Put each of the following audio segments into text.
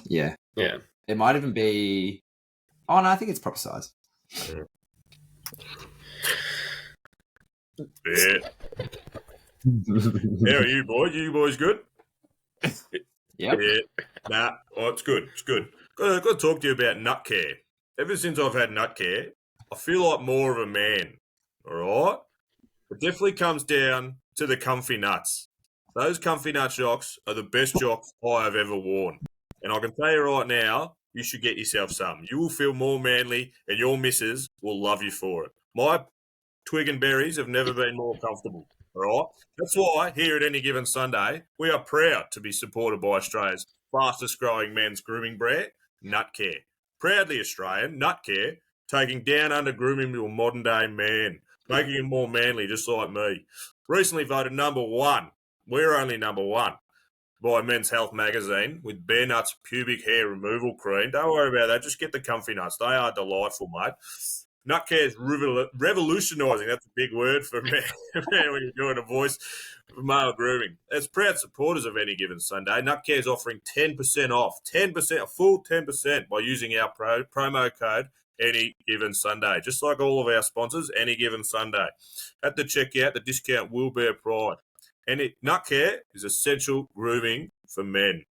Yeah. Yeah. It might even be... Oh, no, I think it's proper size. Yeah. How are you, boys? You boys good? Yep. Yeah. Nah. Oh, it's good. It's good. Got to talk to you about nut care. Ever since I've had nut care, I feel like more of a man. All right? It definitely comes down to the comfy nuts. Those comfy nut jocks are the best jocks I have ever worn. And I can tell you right now, you should get yourself some. You will feel more manly and your missus will love you for it. My twig and berries have never been more comfortable. All right? That's why here at Any Given Sunday, we are proud to be supported by Australia's fastest growing men's grooming brand, Nutcare. Proudly Australian, Nutcare, taking down under grooming to a modern day man, making him more manly just like me. Recently voted number one. We're only number one by Men's Health magazine with Bare Nuts pubic hair removal cream. Don't worry about that. Just get the comfy nuts. They are delightful, mate. Nutcare is revolutionising. That's a big word for me when you're doing a voice for male grooming. As proud supporters of Any Given Sunday, Nutcare is offering 10% off, 10%, a full 10% by using our promo code Any Given Sunday. Just like all of our sponsors, Any Given Sunday. At the checkout, the discount will be applied. Nutcare is essential grooming for men.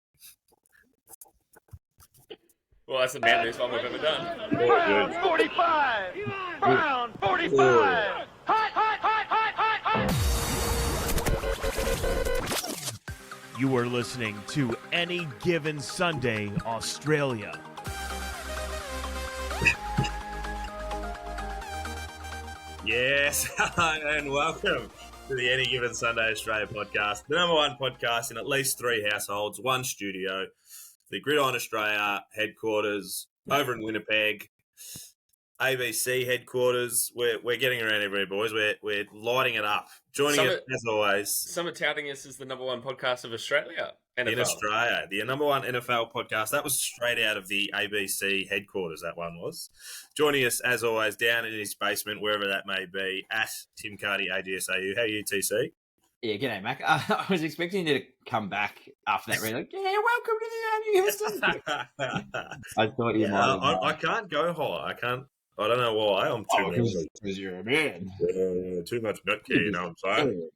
Well, that's the manliest one we've ever done. Round 45! Round 45! You are listening to Any Given Sunday, Australia. Yes, and welcome to the Any Given Sunday Australia podcast, the number one podcast in at least 3 households, 1 studio, the Gridiron Australia headquarters over in Winnipeg, ABC headquarters. We're getting around everywhere, boys. We're lighting it up. Joining us as always. Some are touting us as the number one podcast of Australia. NFL. In Australia, the number one NFL podcast. That was straight out of the ABC headquarters, that one was. Joining us, as always, down in his basement, wherever that may be, at Tim Cardy, AGSAU. How are you, TC? Yeah, g'day, Mac. I was expecting you to come back after that. Really, like, yeah, welcome to the Any Given Sunday. I thought you might. I can't go high. I don't know why. I'm too manly. Because you're a man. Too much nut care, you know what I'm saying?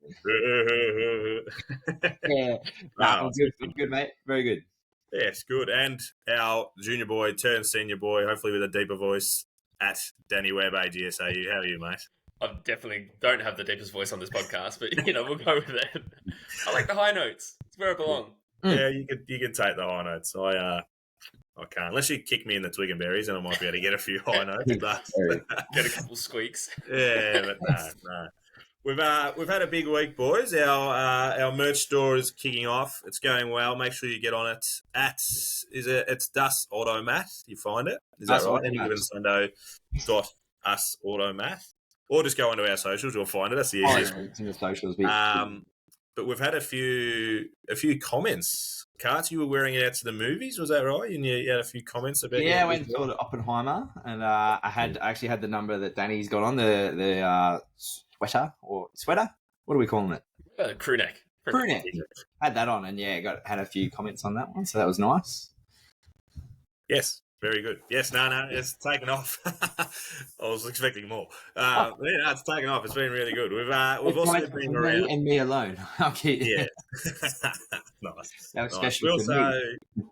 Yeah. I'm good, mate. Very good. Yes, good. And our junior boy turned senior boy, hopefully with a deeper voice, at Danny Webb, AGSAU. How are you, mate? I definitely don't have the deepest voice on this podcast, but, we'll go with that. I like the high notes. It's where I belong. Yeah, you can take the high notes. I can't. Unless you kick me in the twig and berries, and I might be able to get a few high notes. But Get a couple squeaks. Yeah, but no. We've had a big week, boys. Our merch store is kicking off. It's going well. Make sure you get on it. It's Das Automat. You find it. Is that right? Any Given Sunday .us Automat. Or just go onto our socials. You'll find it. That's the easiest. It's in the socials. But we've had a few comments. Carts, you were wearing it out to the movies, was that right? And you had a few comments about it. Yeah, I went and saw Oppenheimer, and I actually had the number that Danny's got on the sweater. What are we calling it? Crew neck. Crew neck. Had that on, and had a few comments on that one, so that was nice. Yes. Very good. Yes, no, it's taken off. I was expecting more. It's taken off. It's been really good. We've also been around. Me and me alone. Okay. Yeah. Nice. That was nice. special.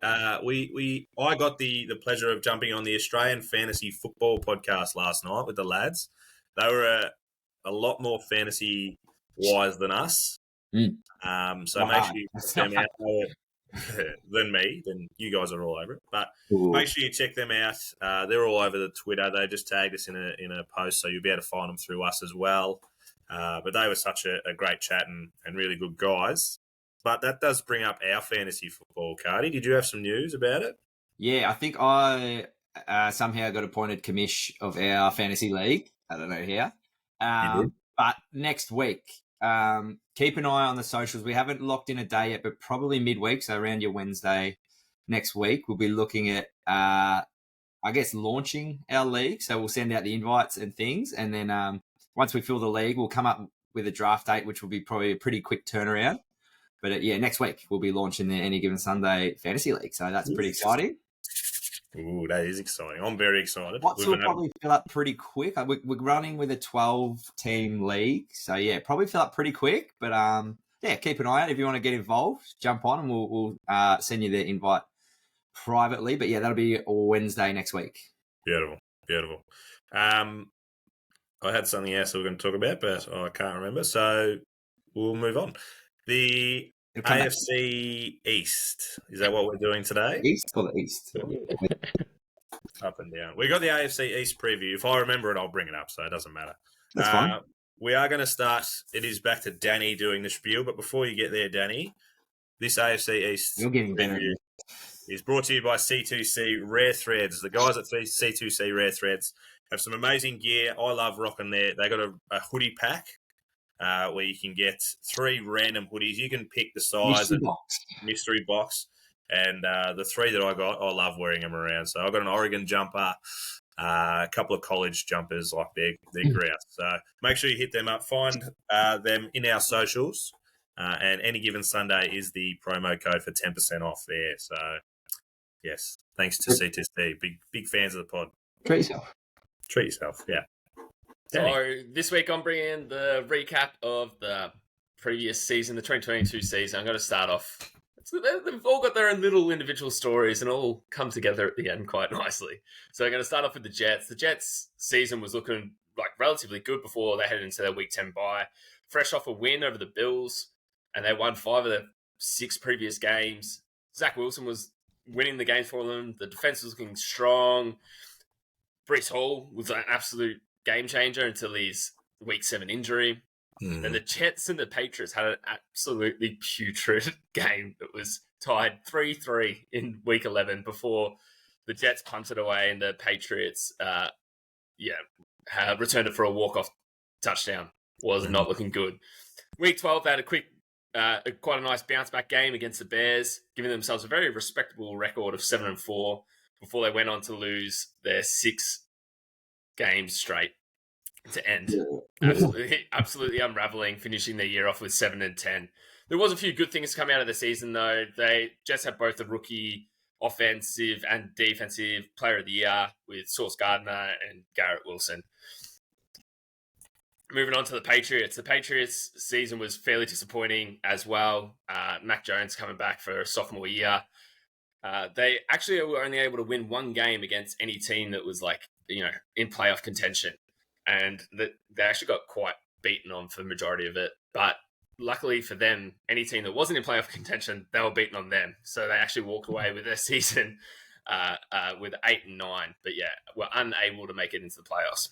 I got the pleasure of jumping on the Australian Fantasy Football podcast last night with the lads. They were a lot more fantasy wise than us. Mm. So make sure you check them out. Then you guys are all over it. But make sure you check them out. They're all over the Twitter. They just tagged us in a post, so you'll be able to find them through us as well. But they were such a great chat and really good guys. But that does bring up our fantasy football, Cardi. Did you have some news about it? Yeah, I think I somehow got appointed commish of our fantasy league. I don't know how. But next week, keep an eye on the socials. We haven't locked in a day yet, but probably midweek, so around your Wednesday next week, we'll be looking at, launching our league. So we'll send out the invites and things. And then once we fill the league, we'll come up with a draft date, which will be probably a pretty quick turnaround. But yeah, next week we'll be launching the Any Given Sunday Fantasy League. So that's pretty exciting. Ooh, that is exciting. I'm very excited. Watts will probably fill up pretty quick. We're running with a 12-team league. So yeah, probably fill up pretty quick. But yeah, keep an eye out. If you want to get involved, jump on and we'll send you the invite privately. But yeah, that'll be Wednesday next week. Beautiful. I had something else we were going to talk about, but I can't remember. So we'll move on. The AFC East. Is that what we're doing today? East or the East? Up and down. We got the AFC East preview. If I remember it, I'll bring it up, so it doesn't matter. That's fine. We are going to start. It is back to Danny doing the spiel, but before you get there, Danny, this AFC East preview is brought to you by C2C Rare Threads. The guys at C2C Rare Threads have some amazing gear. I love rocking there. They got a hoodie pack where you can get 3 random hoodies. You can pick the size and mystery box. And the 3 that I got, I love wearing them around. So I got an Oregon jumper, a couple of college jumpers, like they're grouse. So make sure you hit them up. Find them in our socials. And Any Given Sunday is the promo code for 10% off there. So, yes, thanks to C2C. Big fans of the pod. Treat yourself, yeah. So this week I'm bringing the recap of the previous season, the 2022 season. I'm going to start off. They've all got their own little individual stories and all come together at the end quite nicely. So I'm going to start off with the Jets. The Jets' season was looking like relatively good before they headed into their Week 10 bye. Fresh off a win over the Bills, and they won 5 of their 6 previous games. Zach Wilson was winning the games for them. The defense was looking strong. Breece Hall was an absolute game changer until his Week 7 injury. And the Jets and the Patriots had an absolutely putrid game. It was tied 3-3 in Week 11 before the Jets punted away and the Patriots returned it for a walk-off touchdown. Was not looking good. Week 12, they had quite a nice bounce-back game against the Bears, giving themselves a very respectable record of 7-4 before they went on to lose their 6 games straight to end. Absolutely unraveling, finishing the year off with 7-10. There was a few good things to come out of the season, though. They just had both the rookie offensive and defensive player of the year with Sauce Gardner and Garrett Wilson. Moving on to the Patriots. The Patriots' season was fairly disappointing as well. Mac Jones coming back for a sophomore year. They actually were only able to win 1 game against any team that was in playoff contention. And they actually got quite beaten on for the majority of it. But luckily for them, any team that wasn't in playoff contention, they were beaten on them. So they actually walked away with their season with 8-9. But yeah, were unable to make it into the playoffs.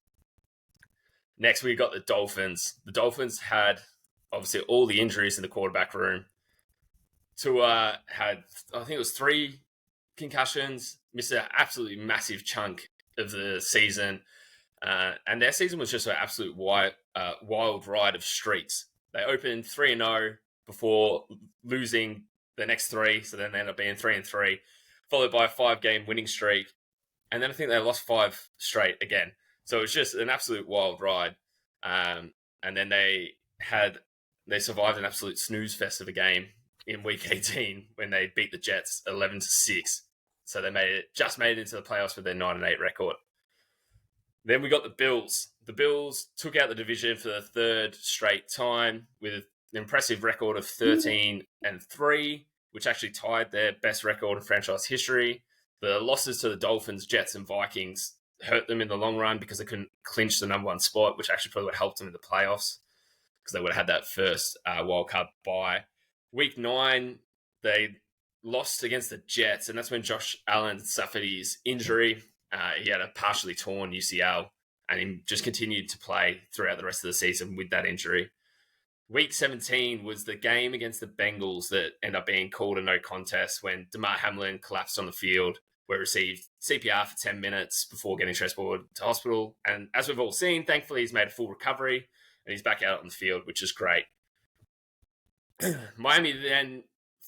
Next, we got the Dolphins. The Dolphins had, obviously, all the injuries in the quarterback room. Tua had, I think it was 3 concussions, missed an absolutely massive chunk of the season. And their season was just an absolute wild ride of streaks. They opened 3-0 before losing the next 3. So then they ended up being 3-3, followed by a 5-game winning streak. And then I think they lost 5 straight again. So it was just an absolute wild ride. And then they survived an absolute snooze fest of a game in Week 18 when they beat the Jets 11-6. So they made it into the playoffs with their 9-8 record. Then we got the Bills. The Bills took out the division for the 3rd straight time with an impressive record of 13-3, which actually tied their best record in franchise history. The losses to the Dolphins, Jets, and Vikings hurt them in the long run because they couldn't clinch the number 1 spot, which actually probably would have helped them in the playoffs because they would have had that first wildcard bye. Week 9, they lost against the Jets, and that's when Josh Allen suffered his injury. He had a partially torn UCL, and he just continued to play throughout the rest of the season with that injury. Week 17 was the game against the Bengals that ended up being called a no contest when Damar Hamlin collapsed on the field, where he received CPR for 10 minutes before getting transported to hospital. And as we've all seen, thankfully, he's made a full recovery, and he's back out on the field, which is great. Miami then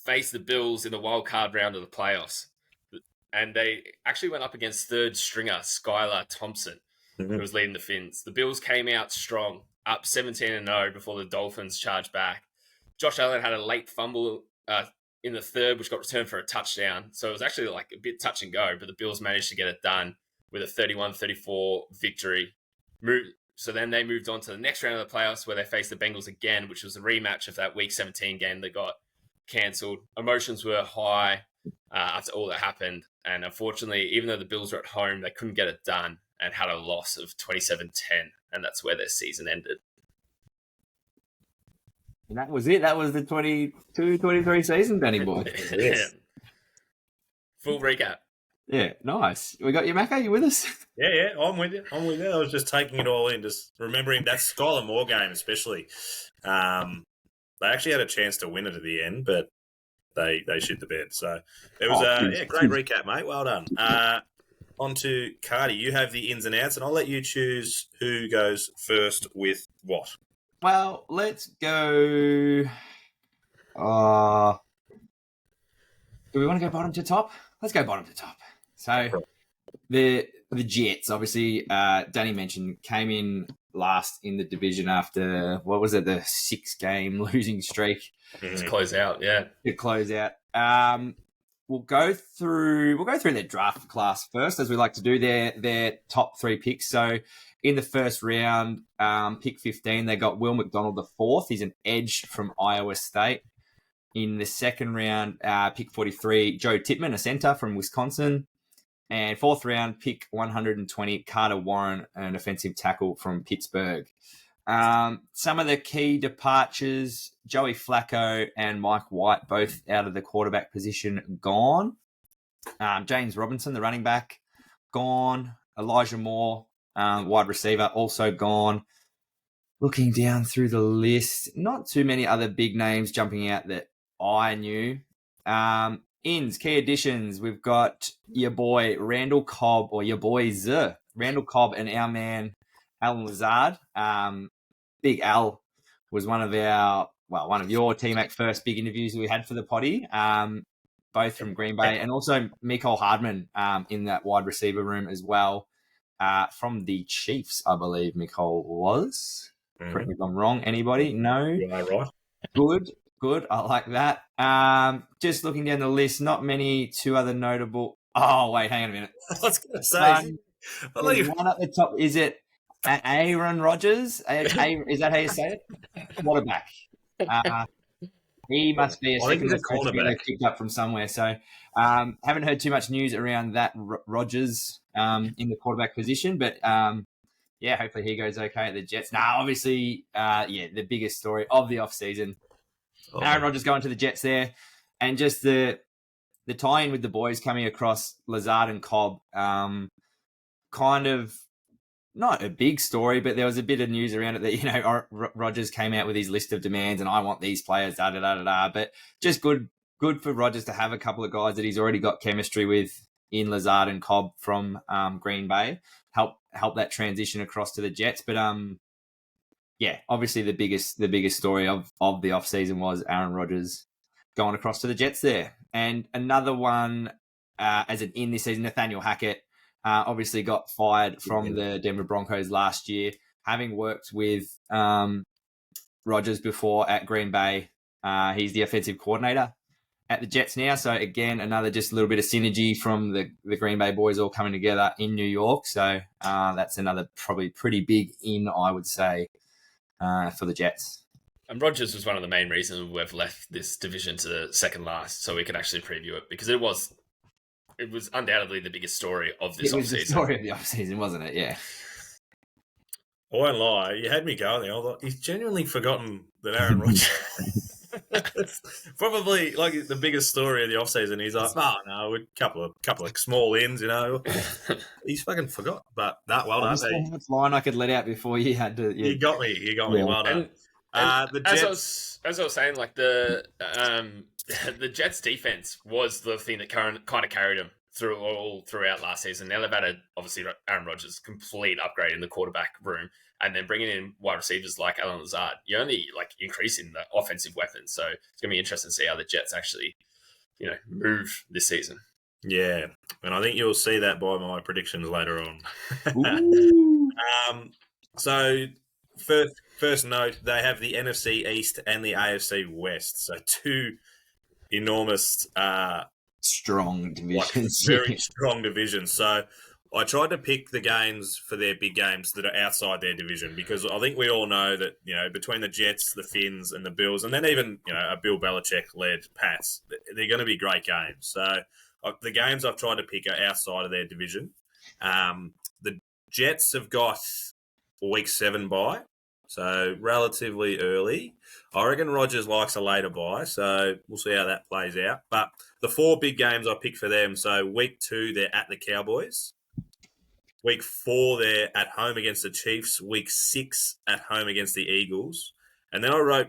faced the Bills in the wild card round of the playoffs. And they actually went up against 3rd stringer Skylar Thompson, who was leading the Finns. The Bills came out strong, up 17-0 before the Dolphins charged back. Josh Allen had a late fumble in the third, which got returned for a touchdown. So it was actually like a bit touch and go, but the Bills managed to get it done with a 31-34 victory. So then they moved on to the next round of the playoffs where they faced the Bengals again, which was a rematch of that Week 17 game that got cancelled. Emotions were high after all that happened. And unfortunately, even though the Bills were at home, they couldn't get it done and had a loss of 27-10. And that's where their season ended. And that was it. That was the 22-23 season, Danny boy. Yes. Full recap. Yeah, nice. We got you, Macca. You with us? Yeah, I'm with you. I was just taking it all in, just remembering that Skylar Moore game especially. They actually had a chance to win it at the end, but they shit the bed. So it was great recap, mate. Well done. On to Cardi. You have the ins and outs, and I'll let you choose who goes first with what. Well, let's go. Do we want to go bottom to top? Let's go bottom to top. So the Jets, obviously, Danny mentioned, came in last in the division after, what was it, the 6-game losing streak. To close out, yeah. To close out. We'll go through their draft class first, as we like to do, their top 3 picks. So in the first round, pick 15, they got Will McDonald the 4th. He's an edge from Iowa State. In the second round, pick 43, Joe Tippmann, a center from Wisconsin. And 4th round, pick 120, Carter Warren, an offensive tackle from Pittsburgh. Some of the key departures, Joey Flacco and Mike White, both out of the quarterback position, gone. James Robinson, the running back, gone. Elijah Moore, wide receiver, also gone. Looking down through the list, not too many other big names jumping out that I knew. Ins, key additions, we've got your boy Randall Cobb, or your boys Randall Cobb and our man Alan Lazard. Big Al was one of your Tmac first big interviews we had for the potty, both from Green Bay, and also Mecole Hardman in that wide receiver room as well, from the Chiefs, I believe Mecole was. Correct me if I'm wrong. Anybody? No? Yeah, right. Good. I like that. Just looking down the list, not many two other notable. Oh, wait, hang on a minute. I was going to say. One at the top. Is it Aaron Rodgers? Is that how you say it? Quarterback. He must be a second cornerback they picked up from somewhere. So haven't heard too much news around that Rodgers in the quarterback position, but hopefully he goes okay at the Jets. Now, obviously, the biggest story of the offseason, Aaron Rodgers going to the Jets there, and just the tie-in with the boys coming across Lazard and Cobb, kind of not a big story, but there was a bit of news around it that, Rodgers came out with his list of demands and I want these players, but just good for Rodgers to have a couple of guys that he's already got chemistry with in Lazard and Cobb from Green Bay, help that transition across to the Jets. But obviously the biggest story of the offseason was Aaron Rodgers going across to the Jets there. And another one, as an in this season, Nathaniel Hackett, obviously got fired from the Denver Broncos last year, having worked with Rodgers before at Green Bay. He's the offensive coordinator at the Jets now. So again, another just a little bit of synergy from the Green Bay boys all coming together in New York. So that's another probably pretty big in, I would say, for the Jets. And Rodgers was one of the main reasons we've left this division to the second last, so we could actually preview it, because it was undoubtedly the biggest story of this offseason. It was the story of the offseason, wasn't it? Yeah. I won't lie. You had me going there. I was like, he's genuinely forgotten that Aaron Rodgers... Probably like the biggest story of the offseason. He's like, a couple of small ins, He's fucking forgot. But that, well done. That's line I could let out before you had to. You got me. Well done. The Jets, as I was saying, like the Jets defense was the thing that kind of carried them throughout last season. Now they've had obviously Aaron Rodgers complete upgrade in the quarterback room, and then bringing in wide receivers like Alan Lazard, you're only increasing the offensive weapons. So it's going to be interesting to see how the Jets actually, move this season. Yeah, and I think you'll see that by my predictions later on. Ooh. So first note, they have the NFC East and the AFC West, so two enormous, strong divisions. very strong divisions. So I tried to pick the games for their big games that are outside their division, because I think we all know that, between the Jets, the Finns, and the Bills, and then even, a Bill Belichick-led Pats, they're going to be great games. So the games I've tried to pick are outside of their division. The Jets have got week 7 bye, so relatively early. I reckon Rodgers likes a later bye, so we'll see how that plays out. But the 4 big games I picked for them, so week 2, they're at the Cowboys. Week 4, they're at home against the Chiefs. Week 6, at home against the Eagles. And then I wrote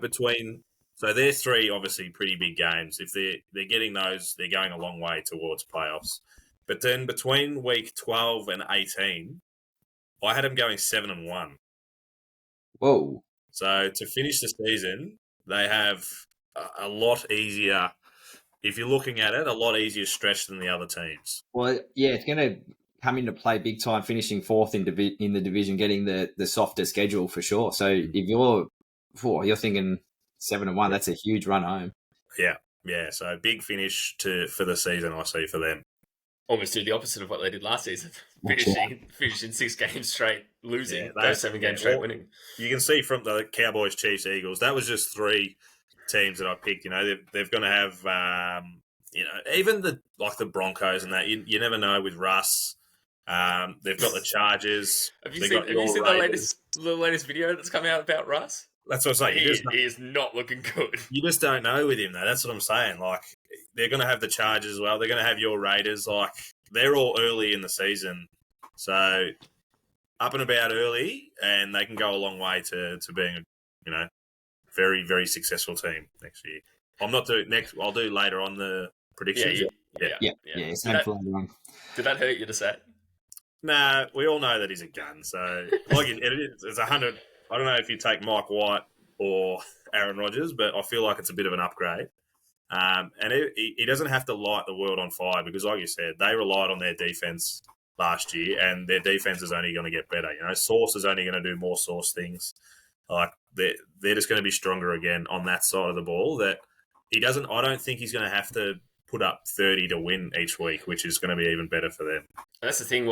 so they're 3 obviously pretty big games. If they're getting those, they're going a long way towards playoffs. But then between week 12 and 18, I had them going 7-1. Whoa. So to finish the season, they have a lot easier, if you're looking at it, a lot easier stretch than the other teams. Well, yeah, it's going to come into play big time, finishing 4th in the division, getting the softer schedule for sure. So if you're thinking 7-1, that's a huge run home. Yeah. So big finish for the season, I see, for them. Almost do the opposite of what they did last season, finishing 6 games straight, losing those 7 games straight, winning. You can see from the Cowboys, Chiefs, Eagles, that was just 3 teams that I picked. They're going to have, even the Broncos and that. You never know with Russ. They've got the Chargers. Have you seen the latest video that's come out about Russ? That's what I'm saying. He is not looking good. You just don't know with him, though. That's what I'm saying. They're going to have the Chargers as well. They're going to have your Raiders. They're all early in the season. So, up and about early, and they can go a long way to being a, very, very successful team next year. I'm not doing next. I'll do later on the predictions. Yeah. Did that hurt you to say? Nah, we all know that he's a gun. So, it's 100. I don't know if you take Mike White or Aaron Rodgers, but I feel like it's a bit of an upgrade. And he doesn't have to light the world on fire, because, like you said, they relied on their defense last year, and their defense is only going to get better. Sauce is only going to do more Sauce things. They're just going to be stronger again on that side of the ball. That he doesn't. I don't think he's going to have to put up 30 to win each week, which is going to be even better for them. And that's the thing.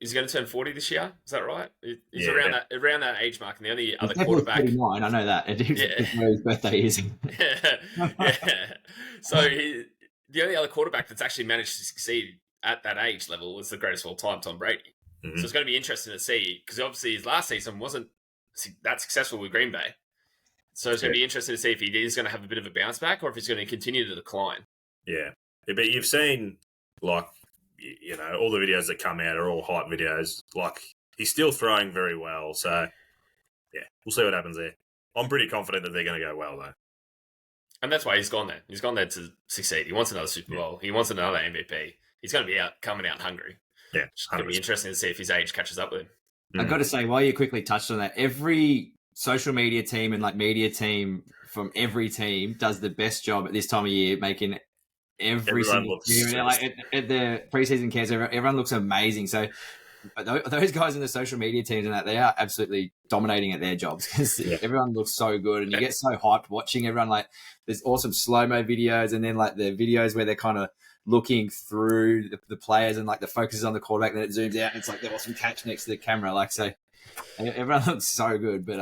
Is he going to turn 40 this year? Is that right? He's around that age mark, and the only other quarterback. 39, I know that. His birthday is. So the only other quarterback that's actually managed to succeed at that age level was the greatest of all time, Tom Brady. Mm-hmm. So it's going to be interesting to see, because obviously his last season wasn't that successful with Green Bay. So it's going to be interesting to see if he is going to have a bit of a bounce back, or if he's going to continue to decline. Yeah, but you've seen all the videos that come out are all hype videos. He's still throwing very well. So, yeah, we'll see what happens there. I'm pretty confident that they're going to go well, though. And that's why he's gone there. He's gone there to succeed. He wants another Super Bowl. He wants another MVP. He's going to be coming out hungry. Yeah, it's going to be interesting to see if his age catches up with him. I've got to say, while you quickly touched on that, every social media team and media team from every team does the best job at this time of year, making every single team, at the preseason camps, everyone looks amazing. So those guys in the social media teams and that, they are absolutely dominating at their jobs, because everyone looks so good, and you get so hyped watching everyone. There's awesome slow-mo videos, and then the videos where they're kind of looking through the players, and the focus is on the quarterback, and then it zooms out, and it's the awesome catch next to the camera. So everyone looks so good, but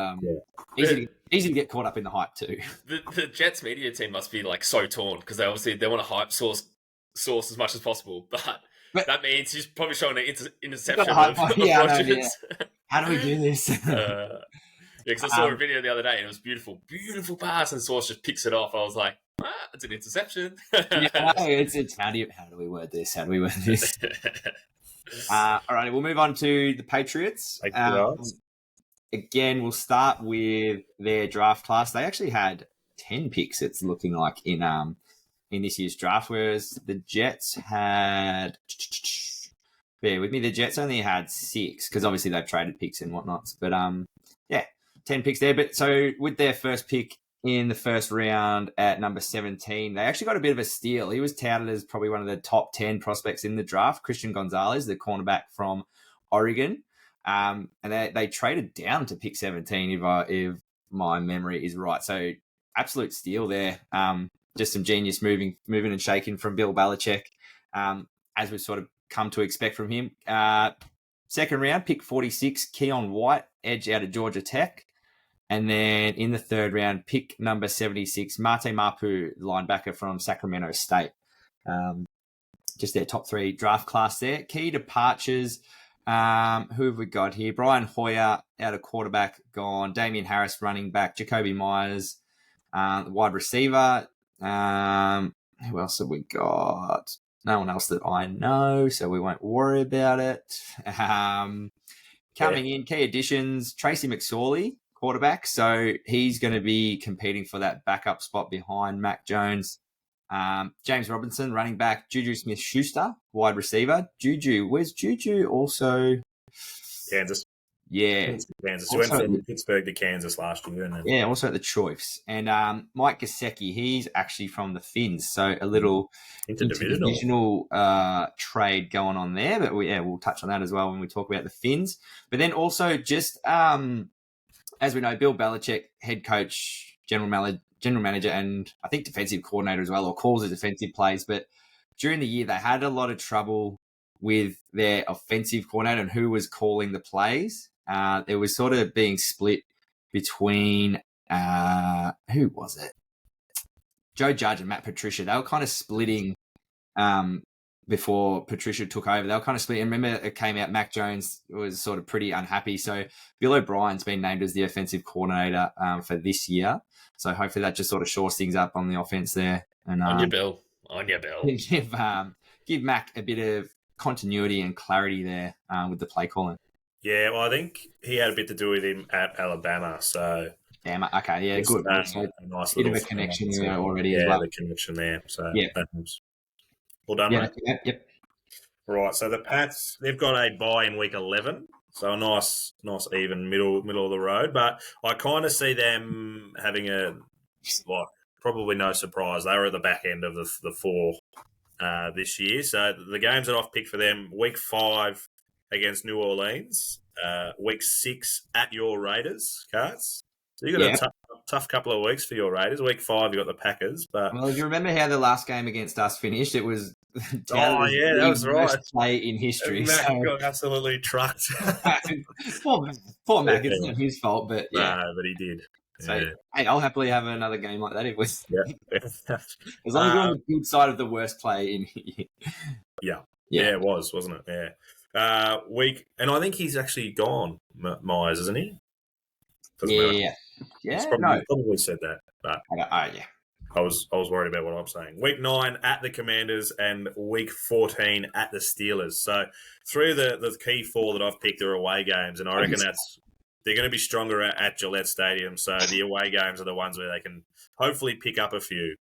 easy to get caught up in the hype too. The Jets media team must be so torn, because they want to hype Sauce as much as possible, but that means he's probably showing an interception of Rodgers. How do we do this? Because I saw a video the other day, and it was beautiful pass, and Sauce just picks it off. I was like, it's an interception. It's how do we word this? All right, we'll move on to the Patriots. Again, we'll start with their draft class. They actually had 10 picks, it's looking like, in this year's draft, whereas the Jets had... Bear with me. The Jets only had 6, because obviously they've traded picks and whatnot. But, 10 picks there. But so with their first pick in the first round at number 17, they actually got a bit of a steal. He was touted as probably one of the top 10 prospects in the draft, Christian Gonzalez, the cornerback from Oregon. And they traded down to pick 17 if my memory is right. So absolute steal there. Just some genius moving and shaking from Bill Belichick, as we've sort of come to expect from him. Second round, pick 46, Keon White, edge out of Georgia Tech. And then in the third round, pick number 76, Mate Mapu, linebacker from Sacramento State. Just their top 3 draft class there. Key departures, who have we got here? Brian Hoyer, out of quarterback, gone. Damian Harris, running back. Jacoby Myers, wide receiver. Who else have we got? No one else that I know, so we won't worry about it. Coming in, key additions, Tracy McSorley, quarterback. So he's going to be competing for that backup spot behind Mac Jones. James Robinson, running back. Juju Smith-Schuster, wide receiver. Where's Juju? Also Kansas. Yeah. Kansas. He went from Pittsburgh to Kansas last year. And then... Yeah, also at the Choice. And Mike Gesicki, he's actually from the Finns. So a little interdivisional trade going on there. But we'll touch on that as well when we talk about the Finns. But then also just, as we know, Bill Belichick, head coach, general manager, and I think defensive coordinator as well, or calls the defensive plays. But during the year, they had a lot of trouble with their offensive coordinator and who was calling the plays. It was sort of being split between, who was it? Joe Judge and Matt Patricia. They were kind of splitting before Patricia took over. They were kind of splitting. Remember, it came out, Mac Jones was sort of pretty unhappy. So Bill O'Brien's been named as the offensive coordinator for this year. So hopefully that just sort of shores things up on the offense there. And on your bill. Give Mac a bit of continuity and clarity there with the play calling. Yeah, well, I think he had a bit to do with him at Alabama. So, okay, yeah, good. So a nice bit of a connection there already as well. The connection there. So, yeah. That helps. Well done, mate. Yep. Right, so the Pats, they've got a bye in week 11. So a nice even middle of the road. But I kind of see them having probably no surprise. They were at the back end of the 4 this year. So the games that I've picked for them, week 5 against New Orleans, week 6 at your Raiders, Carts. So you got a tough couple of weeks for your Raiders. Week 5, you got the Packers. But well, if you remember how the last game against us finished, it was that was right. Worst play in history. Mac got absolutely trucked. poor Mac. It's not his fault, but yeah. No, but he did. So, hey, I'll happily have another game like that. It was as long as you're on the good side of the worst play in here. Yeah, it was, wasn't it? Yeah. Week, and I think he's actually gone, Myers, isn't he? Yeah. Probably said that, but yeah. I was worried about what I'm saying. Week 9 at the Commanders and week 14 at the Steelers. So 3 of the key 4 that I've picked are away games, and I reckon they're going to be stronger at Gillette Stadium. So the away games are the ones where they can hopefully pick up a few.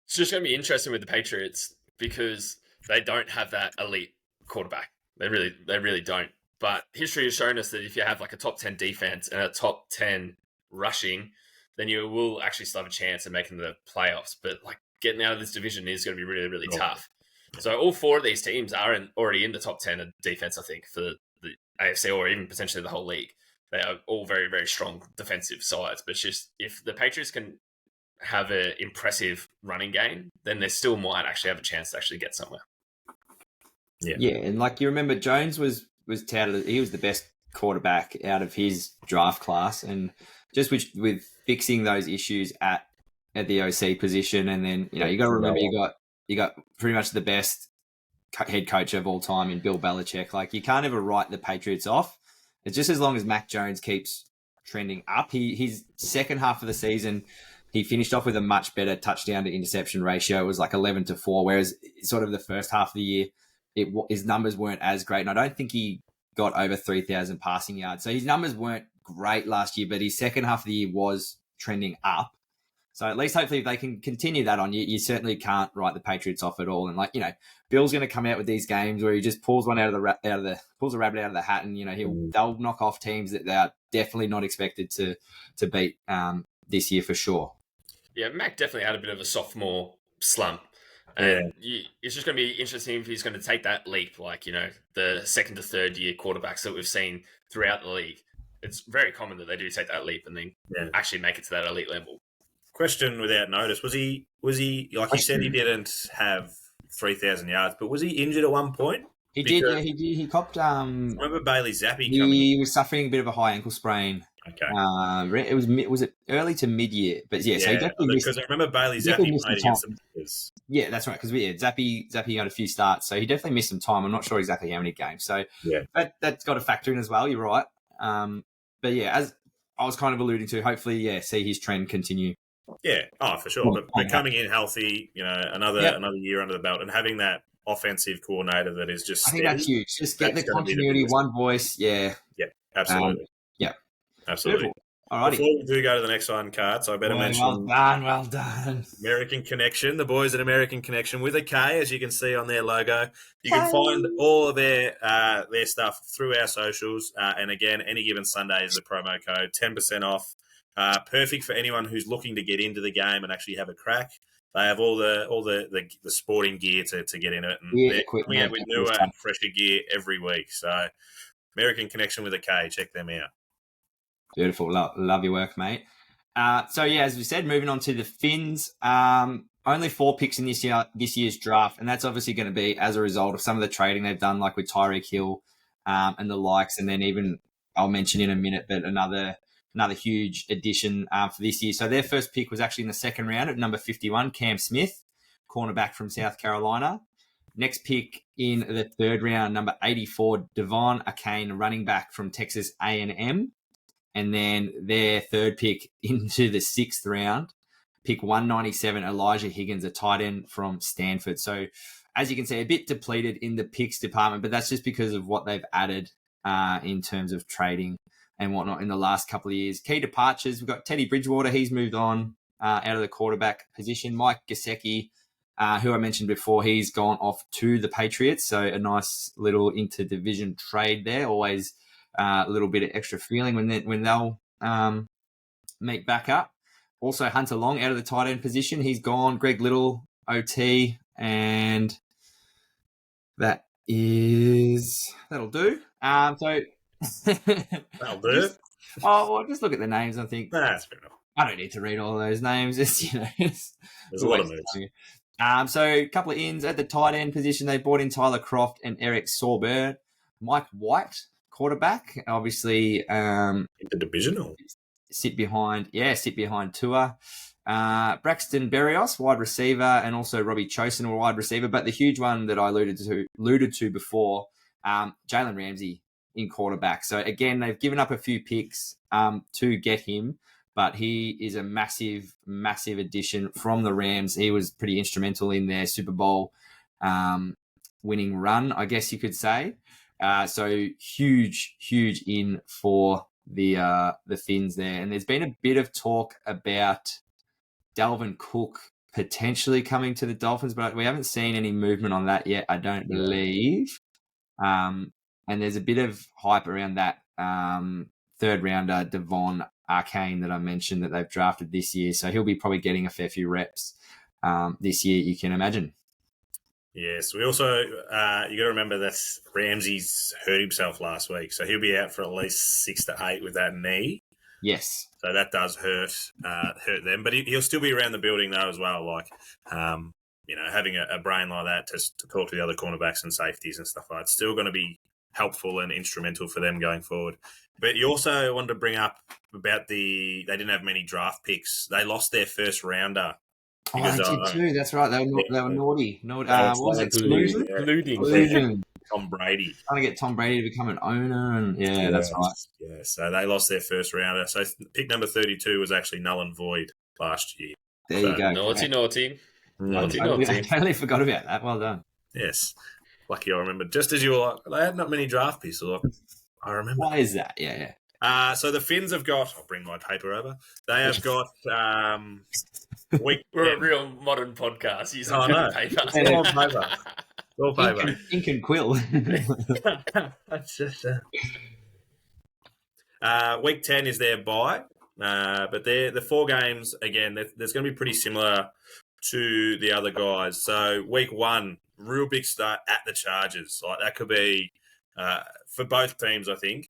It's just going to be interesting with the Patriots because they don't have that elite quarterback. They really don't. But history has shown us that if you have like a top 10 defense and a top 10 rushing, then you will actually still have a chance of making the playoffs. But like getting out of this division is going to be really, really tough. So all 4 of these teams are already in the top 10 of defense, I think, for the AFC or even potentially the whole league. They are all very, very strong defensive sides. But it's just if the Patriots can have an impressive running game, then they still might actually have a chance to actually get somewhere. Yeah, and like you remember, Jones was touted, he was the best quarterback out of his draft class, and just with fixing those issues at the OC position, and then you got to remember you got pretty much the best head coach of all time in Bill Belichick. Like you can't ever write the Patriots off. It's just as long as Mac Jones keeps trending up. His second half of the season, he finished off with a much better touchdown to interception ratio. It was like 11-4, whereas sort of the first half of the year, his numbers weren't as great. And I don't think he got over 3,000 passing yards. So his numbers weren't great last year, but his second half of the year was trending up. So at least hopefully if they can continue that on, you certainly can't write the Patriots off at all. And Bill's going to come out with these games where he just pulls one pulls a rabbit out of the hat, and they'll knock off teams that they are definitely not expected to beat this year for sure. Yeah, Mac definitely had a bit of a sophomore slump. And it's just going to be interesting if he's going to take that leap, like, the second to third year quarterbacks that we've seen throughout the league. It's very common that they do take that leap and then actually make it to that elite level. Question without notice. Was he like you said, he didn't have 3,000 yards, but was he injured at one point? He did. He copped. Remember Bailey Zappi he coming in? was suffering a bit of a high ankle sprain. Okay. Was it early to mid-year? But so he definitely missed. Because I remember Bailey Zappi played against the Packers. Yeah, that's right. Because Zappi got a few starts, so he definitely missed some time. I'm not sure exactly how many games. So that's got to factor in as well. You're right. But yeah, as I was kind of alluding to, hopefully, see his trend continue. Yeah, for sure. But coming in healthy, another year under the belt, and having that offensive coordinator that is just I think that's huge. Just get the continuity, one voice. Yeah. Yeah, absolutely. Absolutely. Alrighty. Before we do go to the next one card, so I better mention... Well done. American Connection, the boys at American Connection with a K, as you can see on their logo. You can find all of their stuff through our socials. And again, any given Sunday is the promo code, 10% off. Perfect for anyone who's looking to get into the game and actually have a crack. They have all the sporting gear to get in it. And they're coming out with newer and fresher gear every week. So American Connection with a K, check them out. Beautiful. Love your work, mate. As we said, moving on to the Finns. Only 4 picks in this year's draft, and that's obviously going to be as a result of some of the trading they've done, like with Tyreek Hill and the likes, and then even I'll mention in a minute, but another huge addition for this year. So their first pick was actually in the second round at number 51, Cam Smith, cornerback from South Carolina. Next pick in the third round, number 84, Devon Achane, running back from Texas A&M. And then their third pick into the sixth round, pick 197, Elijah Higgins, a tight end from Stanford. So as you can see, a bit depleted in the picks department, but that's just because of what they've added in terms of trading and whatnot in the last couple of years. Key departures, we've got Teddy Bridgewater. He's moved on out of the quarterback position. Mike Gesicki, who I mentioned before, he's gone off to the Patriots. So a nice little interdivision trade there. Always a little bit of extra feeling when they'll meet back up. Also, Hunter Long out of the tight end position. He's gone. Greg Little, OT, and that'll do. That'll do. Just look at the names. I think that's fair enough. I don't need to read all of those names. There's a lot of moves. So a couple of ins at the tight end position. They brought in Tyler Croft and Eric Sauber. Mike White, quarterback, obviously. Interdivisional. Sit behind Tua. Braxton Berrios, wide receiver, and also Robbie Chosen, a wide receiver. But the huge one that I alluded to before, Jalen Ramsey in quarterback. So again, they've given up a few picks to get him, but he is a massive, massive addition from the Rams. He was pretty instrumental in their Super Bowl winning run, I guess you could say. So huge in for the Finns there. And there's been a bit of talk about Dalvin Cook potentially coming to the Dolphins, but we haven't seen any movement on that yet, I don't believe. And there's a bit of hype around that third rounder, Devon Achane, that I mentioned that they've drafted this year. So he'll be probably getting a fair few reps this year, you can imagine. Yes, we also, you got to remember that Ramsey's hurt himself last week, so he'll be out for at least 6 to 8 with that knee. Yes. So that does hurt them, but he'll still be around the building though as well, like, having a brain like that to talk to the other cornerbacks and safeties and stuff like that. It's still going to be helpful and instrumental for them going forward. But you also wanted to bring up about they didn't have many draft picks. They lost their first rounder. Because, they did too. That's right. They were naughty. What was it? Collusion. Tom Brady. Trying to get Tom Brady to become an owner. And that's right. Yeah, so they lost their first rounder. So pick number 32 was actually null and void last year. There you go. Naughty. I totally forgot about that. Well done. Yes. Lucky I remember. Just as you were like, they had not many draft picks. I remember. Why is that? Yeah. So the Finns have got... I'll bring my paper over. They have got... We're a real modern podcast using paper. All paper. Ink and quill. That's just... Week 10 is their bye. But the 4 games, again, there's going to be pretty similar to the other guys. So week 1, real big start at the Chargers. Like that could be for both teams, I think,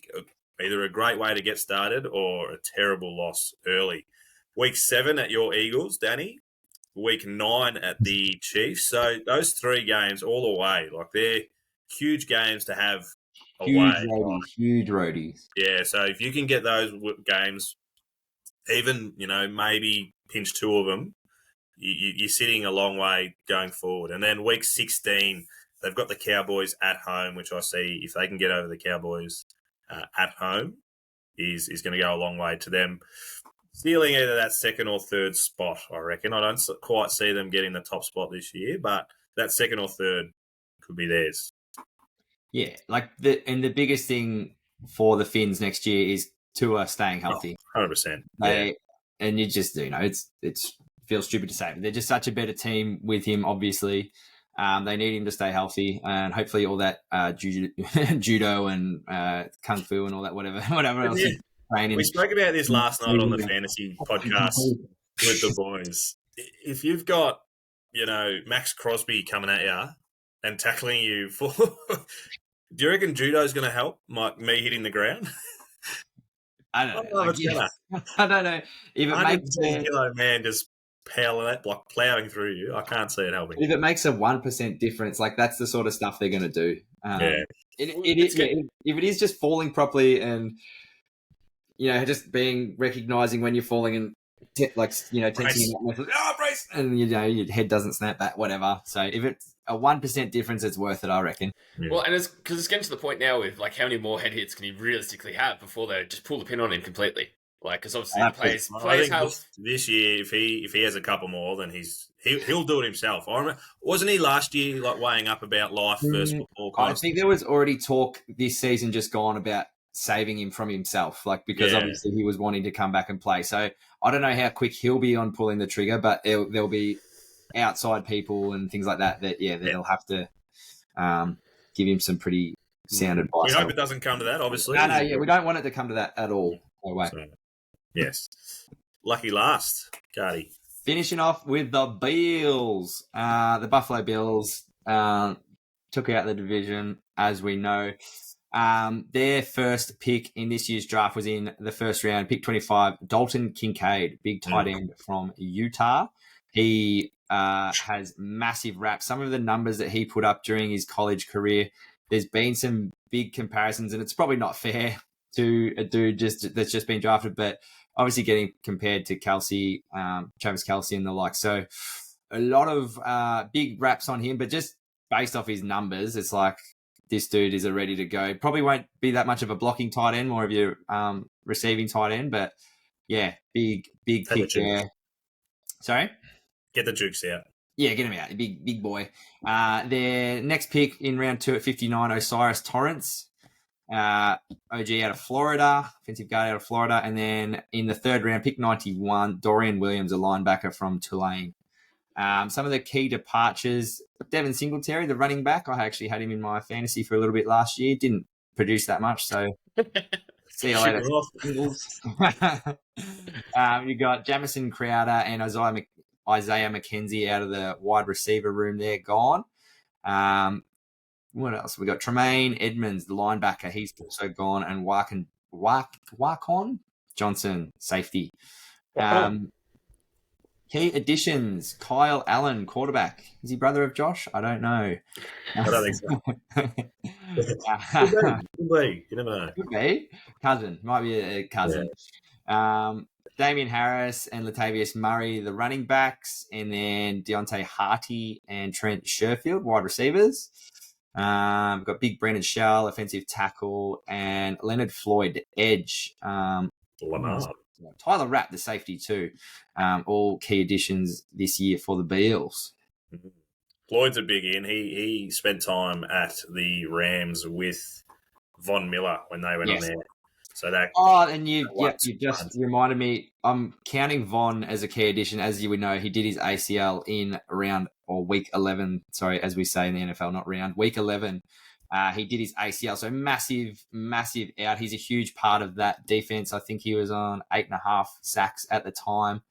either a great way to get started or a terrible loss early. Week 7 at your Eagles, Danny. Week 9 at the Chiefs. So those 3 games all away, like they're huge games to have away. Huge roadies. Yeah, so if you can get those games, even, maybe pinch 2 of them, you're sitting a long way going forward. And then week 16, they've got the Cowboys at home, which I see if they can get over the Cowboys at home is going to go a long way to them stealing either that second or third spot, I reckon. I don't quite see them getting the top spot this year, but that second or third could be theirs. Yeah, the biggest thing for the Finns next year is Tua staying healthy. 100%. And you just, it's feels stupid to say, but they're just such a better team with him, obviously. They need him to stay healthy, and hopefully all that judo and kung fu and all that, whatever else. Yeah. We spoke about this last night on the fantasy podcast with the boys. If you've got, Max Crosby coming at you and tackling you for, do you reckon judo's going to help? Me hitting the ground? I don't know. I don't know. If it makes kilo man just plowing through you, I can't see it helping. If it makes a 1% difference, that's the sort of stuff they're going to do. If it is just falling properly and just recognizing when you're falling and tensing brace, and your head doesn't snap back, whatever. So if it's a 1% difference, it's worth it, I reckon. Yeah. Well, and because it's getting to the point now with how many more head hits can he realistically have before they just pull the pin on him completely? Because obviously players have this year. If he has a couple more, then he'll do it himself. I remember, wasn't he last year weighing up about life versus football? I think there was already talk this season just gone about saving him from himself, because obviously he was wanting to come back and play. So I don't know how quick he'll be on pulling the trigger, but there'll be outside people and things like that they'll have to give him some pretty sound advice. We hope it doesn't come to that, obviously. No, we don't want it to come to that at all. No way. So, yes. Lucky last, Cardi. Finishing off with the Bills. The Buffalo Bills took out the division, as we know. Their first pick in this year's draft was in the first round, pick 25, Dalton Kincaid, big tight end from Utah. He has massive raps. Some of the numbers that he put up during his college career, there's been some big comparisons, and it's probably not fair to a dude that's just been drafted, but obviously getting compared to Kelsey, Travis Kelsey and the like. So a lot of big raps on him, but just based off his numbers, it's this dude is ready to go. Probably won't be that much of a blocking tight end, more of your receiving tight end, but yeah, big pick there. Sorry? Get the jukes out. Yeah, get him out. Big boy. Their next pick in round 2 at 59, Osiris Torrance. OG out of Florida, offensive guard out of Florida. And then in the third round, pick 91, Dorian Williams, a linebacker from Tulane. Some of the key departures, Devin Singletary, the running back. I actually had him in my fantasy for a little bit last year. Didn't produce that much, so see you later. You got Jamison Crowder and Isaiah McKenzie out of the wide receiver room there, gone. What else? We got Tremaine Edmonds, the linebacker. He's also gone. And Wakon Johnson, safety. Key additions, Kyle Allen, quarterback. Is he brother of Josh? I don't know. I don't think so. Could be. You never know. Could be. Cousin. Might be a cousin. Yeah. Damian Harris and Latavius Murray, the running backs. And then Deontay Harty and Trent Sherfield, wide receivers. We've got Big Brandon Shell, offensive tackle. And Leonard Floyd, edge. Tyler Rapp, the safety too. All key additions this year for the Bills. Floyd's a big in. He spent time at the Rams with Von Miller when they went on there. So that. And you just reminded me. I'm counting Von as a key addition. As you would know, he did his ACL in week 11. Sorry, as we say in the NFL, not round. Week 11. He did his ACL, so massive out. He's a huge part of that defense. I think he was on 8.5 sacks at the time.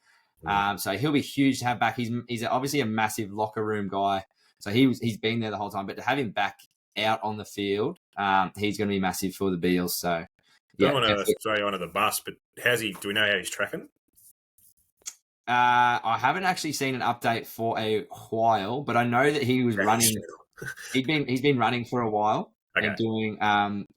So he'll be huge to have back. He's obviously a massive locker room guy. So he's been there the whole time. But to have him back out on the field, he's going to be massive for the Beals. So I don't want to throw you under the bus, but do we know how he's tracking? I haven't actually seen an update for a while, but I know that he was running. He's been running for a while and doing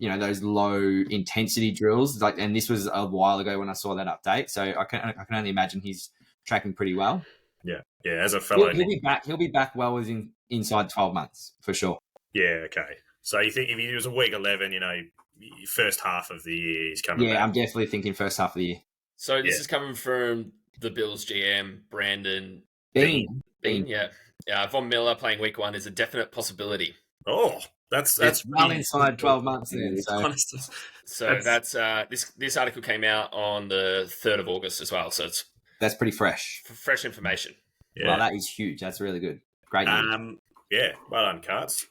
those low intensity drills. And this was a while ago when I saw that update. So I can only imagine he's tracking pretty well. Yeah. As a fellow, he'll be back well within inside 12 months for sure. Yeah. Okay. So you think if he was a week 11, first half of the year he's coming back? Yeah, I'm definitely thinking first half of the year. So this is coming from the Bills GM, Brandon Bean. Yeah. Von Miller playing week 1 is a definite possibility. Oh, that's well inside 12 months then. So that's this article came out on the 3rd of August as well. So that's pretty fresh. Fresh information. Yeah. Well, that is huge. That's really good. Great news. Yeah, well done, Carts.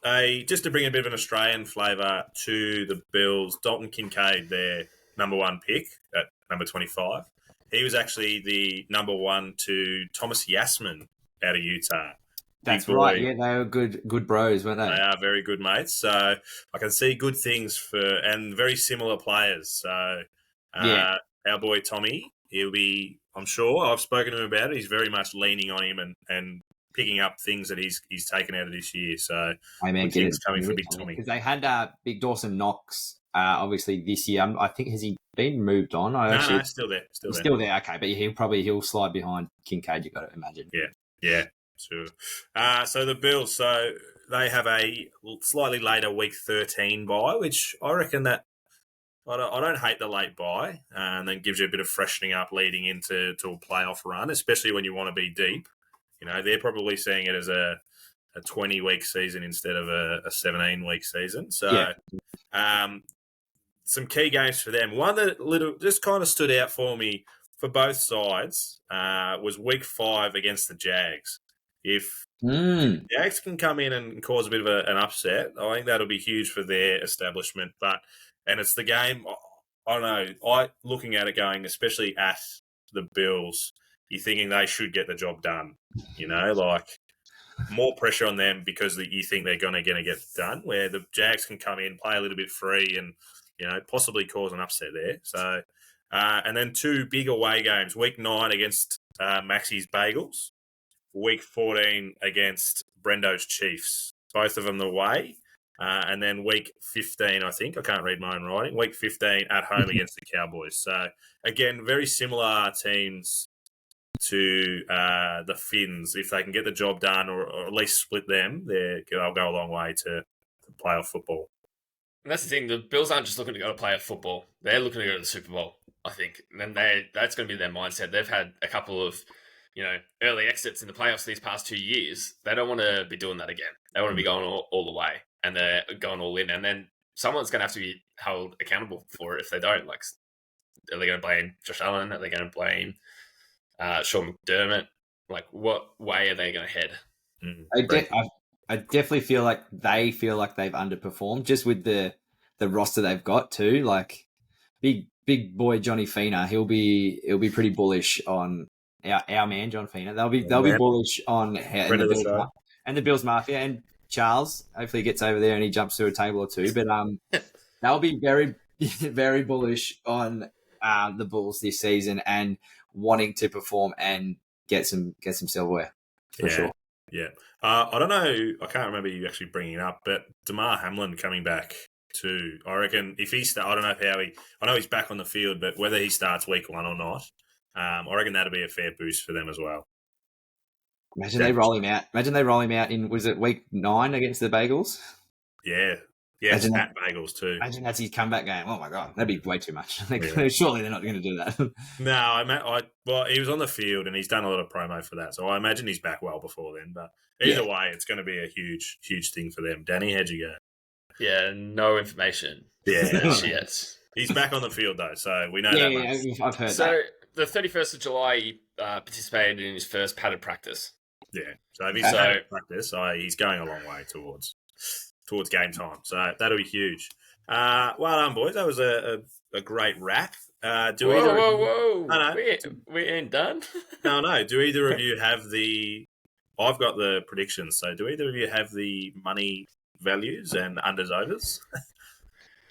Just to bring a bit of an Australian flavour to the Bills, Dalton Kincaid, their number 1 pick at number 25. He was actually the number 1 to Thomas Yasmin out of Utah. That's right. Yeah, they were good bros, weren't they? They are very good mates. So I can see good things and very similar players. So our boy Tommy, he'll be, I'm sure, I've spoken to him about it. He's very much leaning on him and picking up things that he's taken out of this year. So things coming for Big Tommy. Because they had Big Dawson Knox, obviously this year. I think, has he been moved on? No, still there. Still there. Okay, but he'll slide behind Kincaid. You've got to imagine. Yeah. Sure. So the Bills, so they have a slightly later week 13 bye, which I reckon that I don't hate the late bye, and then gives you a bit of freshening up leading into a playoff run, especially when you want to be deep. They're probably seeing it as a 20-week season instead of a 17-week season. So some key games for them. One that just kind of stood out for me for both sides was week 5 against the Jags. If Jags can come in and cause a bit of an upset, I think that'll be huge for their establishment. And it's the game, I don't know, looking at it going, especially at the Bills, you're thinking they should get the job done. More pressure on them because you think they're going to get it done, where the Jags can come in, play a little bit free and, possibly cause an upset there. So, and then 2 big away games, week 9 against Maxie's Bagels, week 14 against Brendo's Chiefs, both of them away. And then week 15, I think, I can't read my own writing, week 15 at home against the Cowboys. So, again, very similar teams to the Finns. If they can get the job done or at least split them, they'll go a long way to playoff football. And that's the thing, the Bills aren't just looking to go to playoff football. They're looking to go to the Super Bowl, I think. And that's going to be their mindset. They've had a couple of early exits in the playoffs these past 2 years. They don't want to be doing that again. They want to be going all the way, and they're going all in. And then someone's going to have to be held accountable for it if they don't. Are they going to blame Josh Allen? Are they going to blame Sean McDermott? What way are they going to head? I definitely feel like they've underperformed just with the roster they've got too. Big boy Johnny Fina, he'll be pretty bullish on our man John Fina. They'll be bullish on the Bills Mafia, and Charles hopefully gets over there and he jumps through a table or two. But they'll be very very bullish on the Bulls this season and wanting to perform and get some silverware for sure. Yeah. I don't know. I can't remember you actually bringing it up, but Damar Hamlin coming back too. I reckon if he I don't know I know he's back on the field, but whether he starts week 1 or not, I reckon that'll be a fair boost for them as well. Imagine they roll him out in, was it week 9 against the Bagels? Yeah. Yeah, it's at Bagels too. Imagine that's his comeback game. Oh my God, that'd be way too much. Surely they're not going to do that. No, well, he was on the field and he's done a lot of promo for that, so I imagine he's back well before then. But either way, it's going to be a huge, huge thing for them. Danny, how'd you go? Yeah, no information. Yeah, yes. He's back on the field though, so we know that much. Yeah, I've heard that. So the 31st of July, he participated in his first padded practice. Yeah, so if he's padded practice, he's going a long way towards game time. So that'll be huge. Well done, boys. That was a great wrap. Do either? Whoa! No. We ain't done. No. Do either of you have the? I've got the predictions. So, do either of you have the money values and unders overs?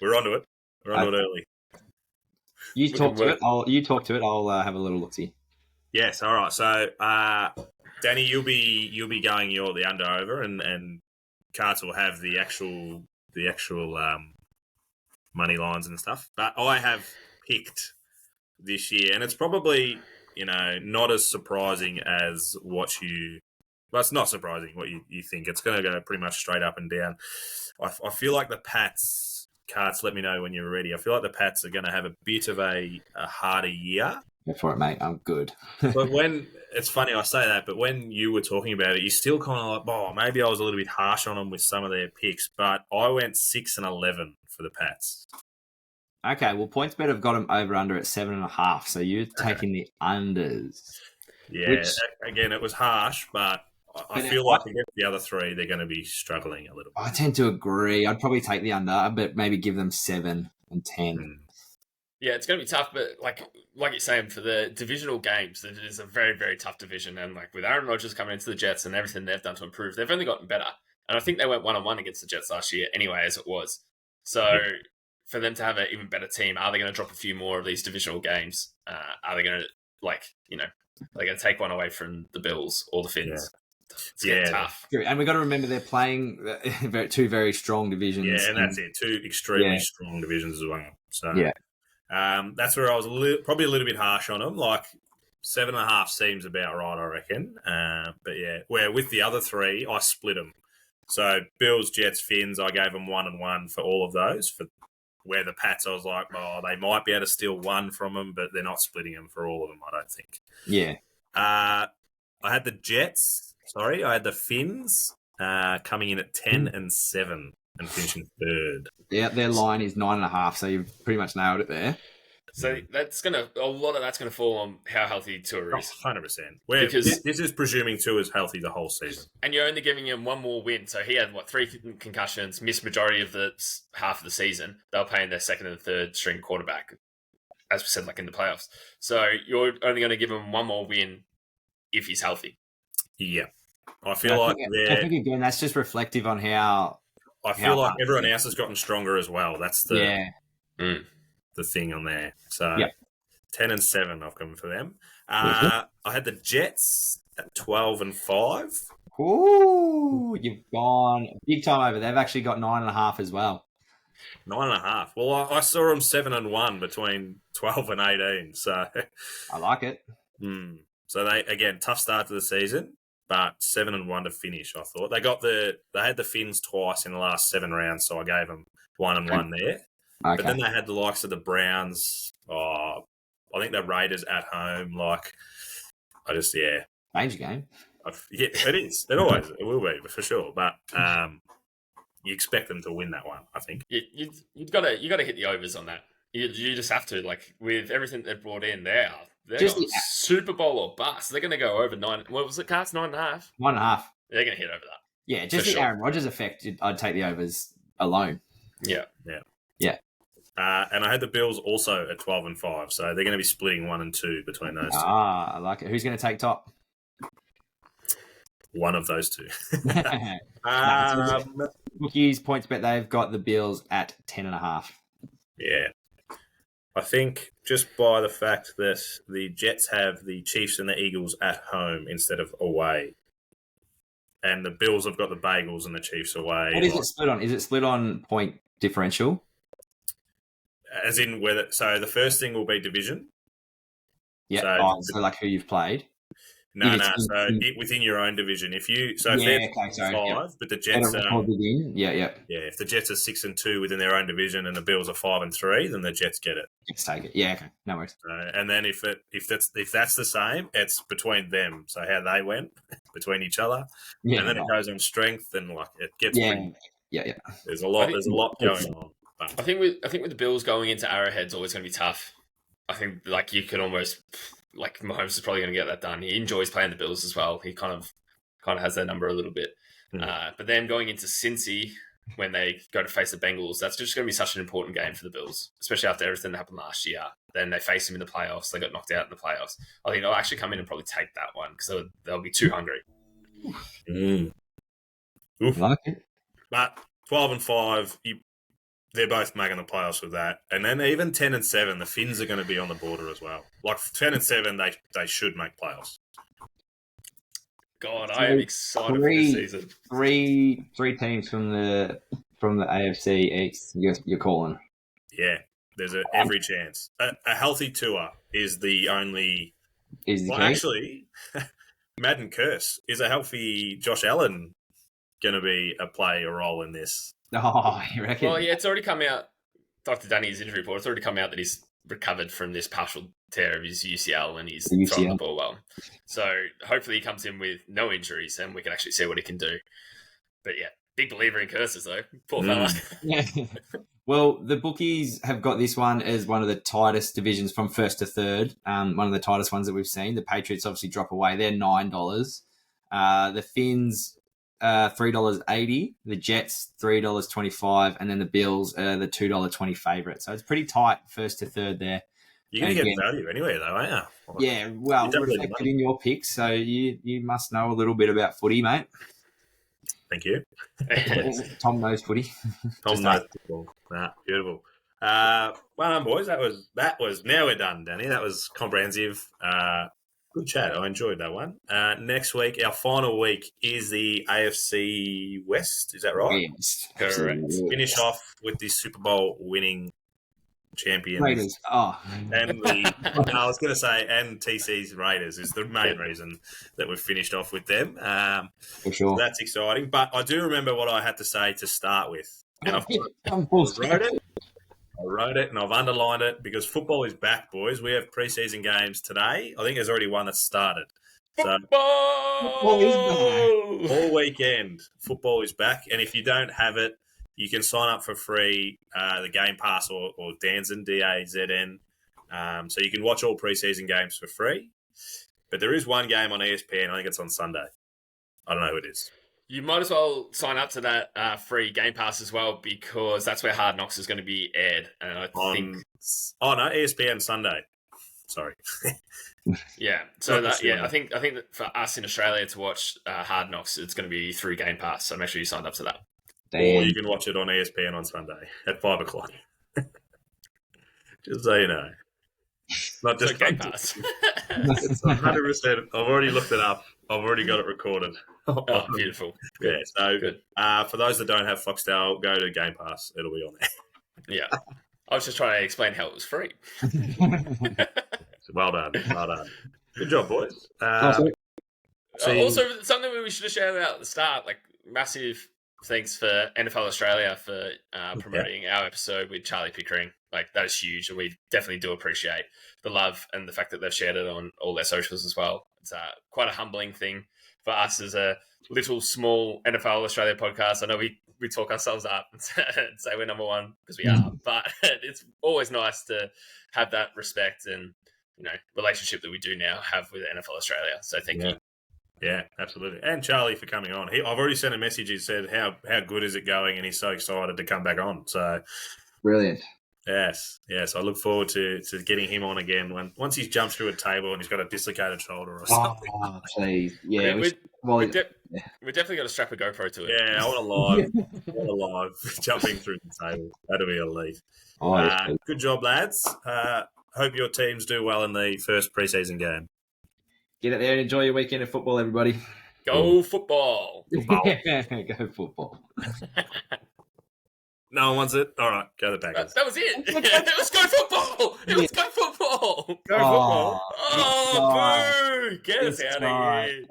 We're onto it. We're onto it early. You talk to it. I'll have a little look-see. Yes. All right. So, Danny, you'll be going the under over, and Carts will have the actual money lines and stuff. But I have picked this year, and it's probably not as surprising as what you. Well, it's not surprising what you think. It's going to go pretty much straight up and down. I feel like the Pats. Carts, let me know when you're ready. I feel like the Pats are going to have a bit of a harder year. Go for it, mate. I'm good. But it's funny I say that, but when you were talking about it, you still kind of like, maybe I was a little bit harsh on them with some of their picks, but I went 6-11 for the Pats. Okay, well, PointsBet have got them over under at 7.5, so you're taking the unders. Yeah, again, it was harsh, but I feel like against the other three, they're going to be struggling a little bit. I tend to agree. I'd probably take the under, but maybe give them 7 and 10. Yeah, it's going to be tough, but like you're saying, for the divisional games, it is a very, very tough division. And like with Aaron Rodgers coming into the Jets and everything they've done to improve, they've only gotten better. And I think they went 1-1 against the Jets last year anyway, as it was. So for them to have an even better team, are they going to drop a few more of these divisional games? Are they going to, they're going to take one away from the Bills or the Finns? Yeah. It's getting tough. And we've got to remember they're playing two very strong divisions. Yeah, and that's it. Two extremely strong divisions as well. So that's where I was probably a little bit harsh on them. Like 7.5 seems about right, I reckon. But yeah, where with the other three, I split them. So Bills, Jets, Finns, I gave them 1 and 1 for all of those. For where the Pats, I was like, they might be able to steal one from them, but they're not splitting them for all of them, I don't think. Yeah. I had the Jets. Sorry, I had the Finns coming in at 10 and 7 and finishing third. Yeah, their line is 9.5, so you've pretty much nailed it there. So a lot of that's gonna fall on how healthy Tua is. 100%. Because this is presuming Tua is healthy the whole season, and you're only giving him one more win. So he had 3 concussions, missed majority of the half of the season. They were playing their second and third string quarterback, as we said, like in the playoffs. So you're only going to give him one more win if he's healthy. Yeah, I think again that's just reflective on how. I feel like everyone else has gotten stronger as well. That's the thing on there. So 10 and 7, I've come for them. I had the Jets at 12 and 5. Ooh, you've gone big time over. They've actually got 9.5 as well. 9.5. Well, I saw them 7 and 1 between 12 and 18. So I like it. So they tough start to the season, but 7 and 1 to finish. I thought they had the Finns twice in the last 7 rounds, so I gave them 1 and 1 there. Okay. But then they had the likes of the Browns. I think the Raiders at home. Change the game. It is. It will be for sure. But you expect them to win that one, I think. You've got to hit the overs on that. You just have to, with everything they've brought in. They're just Super Bowl or bust. They're going to go over 9. What was it, Carts? 9.5. 1.5. They're going to hit over that. Yeah, just the Aaron Rodgers effect. I'd take the overs alone. Yeah. And I had the Bills also at 12 and 5, so they're going to be splitting 1 and 2 between those two. I like it. Who's going to take top? One of those two. Bookies, PointsBet, they've got the Bills at 10.5. Yeah. I think just by the fact that the Jets have the Chiefs and the Eagles at home instead of away, and the Bills have got the Bagels and the Chiefs away. What is it split on? Is it split on point differential? As in whether, so the first thing will be division. Yeah. So like who you've played. No. So within your own division, if they're 5, but the Jets are if the Jets are 6 and 2 within their own division, and the Bills are 5 and 3, then the Jets get it. Let's take it. Yeah. Okay. No worries. And then if that's the same, it's between them. So how they went between each other, and then it goes on strength, and it gets. Yeah. There's a lot going on. I think with the Bills going into Arrowhead's always going to be tough. I think you could almost Mahomes is probably going to get that done. He enjoys playing the Bills as well. He kind of has their number a little bit. But then going into Cincy, when they go to face the Bengals. That's just going to be such an important game for the Bills, especially after everything that happened last year. Then they face them in the playoffs. They got knocked out in the playoffs. I think they'll actually come in and probably take that one because they'll be too hungry. Oof. Like it. But 12-5, they're both making the playoffs with that. And then even 10-7, the Finns are going to be on the border as well. Like 10-7, they should make playoffs. God, I am excited for this season. Three teams from the AFC East. You're calling. Yeah, there's every chance. A healthy Tua is the only. Actually, Madden Curse is a healthy Josh Allen going to be a role in this. Oh, you reckon? Well, yeah, it's already come out. Dr. Dunny's injury report. It's already come out that he's recovered from this partial tear of his UCL and he's throwing the ball well. So hopefully he comes in with no injuries and we can actually see what he can do. But yeah, big believer in curses though. Poor fella. Yeah. Well, the bookies have got this one as one of the tightest divisions from first to third. One of the tightest ones that we've seen. The Patriots obviously drop away. They're $9. The Finns, $3.80. The Jets, $3.25. And then the Bills are the $2.20 favourite. So it's pretty tight first to third there. You're going to get value anyway, though, aren't you? Yeah, well, reflected in your picks, so you must know a little bit about footy, mate. Thank you. Tom knows footy. Tom knows football. Beautiful. Well done, boys. That was. Now we're done, Danny. That was comprehensive. Good chat. I enjoyed that one. Next week, our final week is the AFC West. Is that right? Yes, correct. Finish off with the Super Bowl winning champions. Raiders. Oh. And I was going to say, and TC's Raiders is the main reason that we've finished off with them. For sure. So that's exciting. But I do remember what I had to say to start with. And I wrote it and I've underlined it because football is back, boys. We have preseason games today. I think there's already one that started. So Football is back. all weekend, football is back. And if you don't have it, you can sign up for free, the Game Pass or Danzn, D-A-Z-N. So you can watch all preseason games for free. But there is one game on ESPN. I think it's on Sunday. I don't know who it is. You might as well sign up to that free Game Pass as well because that's where Hard Knocks is going to be aired. And I think... Oh, no, ESPN Sunday. Sorry. Yeah. So I think that for us in Australia to watch Hard Knocks, it's going to be through Game Pass. So make sure you sign up to that. Or you can watch it on ESPN on Sunday at 5 o'clock. Just so you know. Not just Game Pass. It's 100%. I've already looked it up. I've already got it recorded. Oh, beautiful. Good. Yeah, so good. For those that don't have Foxtel, go to Game Pass. It'll be on there. Yeah. I was just trying to explain how it was free. Well done. Good job, boys. Also, something we should have shared out at the start, like massive thanks for NFL Australia for promoting our episode with Charlie Pickering. Like, that is huge, and we definitely do appreciate the love and the fact that they've shared it on all their socials as well. It's quite a humbling thing for us as a little, small NFL Australia podcast. I know we talk ourselves up and say we're number one because we are, but it's always nice to have that respect and, relationship that we do now have with NFL Australia. So thank you. Yeah, absolutely. And Charlie for coming on. I've already sent a message. He said, how good is it going? And he's so excited to come back on. So brilliant. Yes. I look forward to getting him on again once he's jumped through a table and he's got a dislocated shoulder or something. Oh, please. Yeah. We definitely got to strap a GoPro to it. Yeah, I want a live jumping through the table. That'll be elite. Good job, lads. Hope your teams do well in the first preseason game. Get out there and enjoy your weekend of football, everybody. Go football. Go football. No one wants it? All right, go the Packers. That was it. It was go football. It was go football. Go football. Oh, boo. Get us out of here.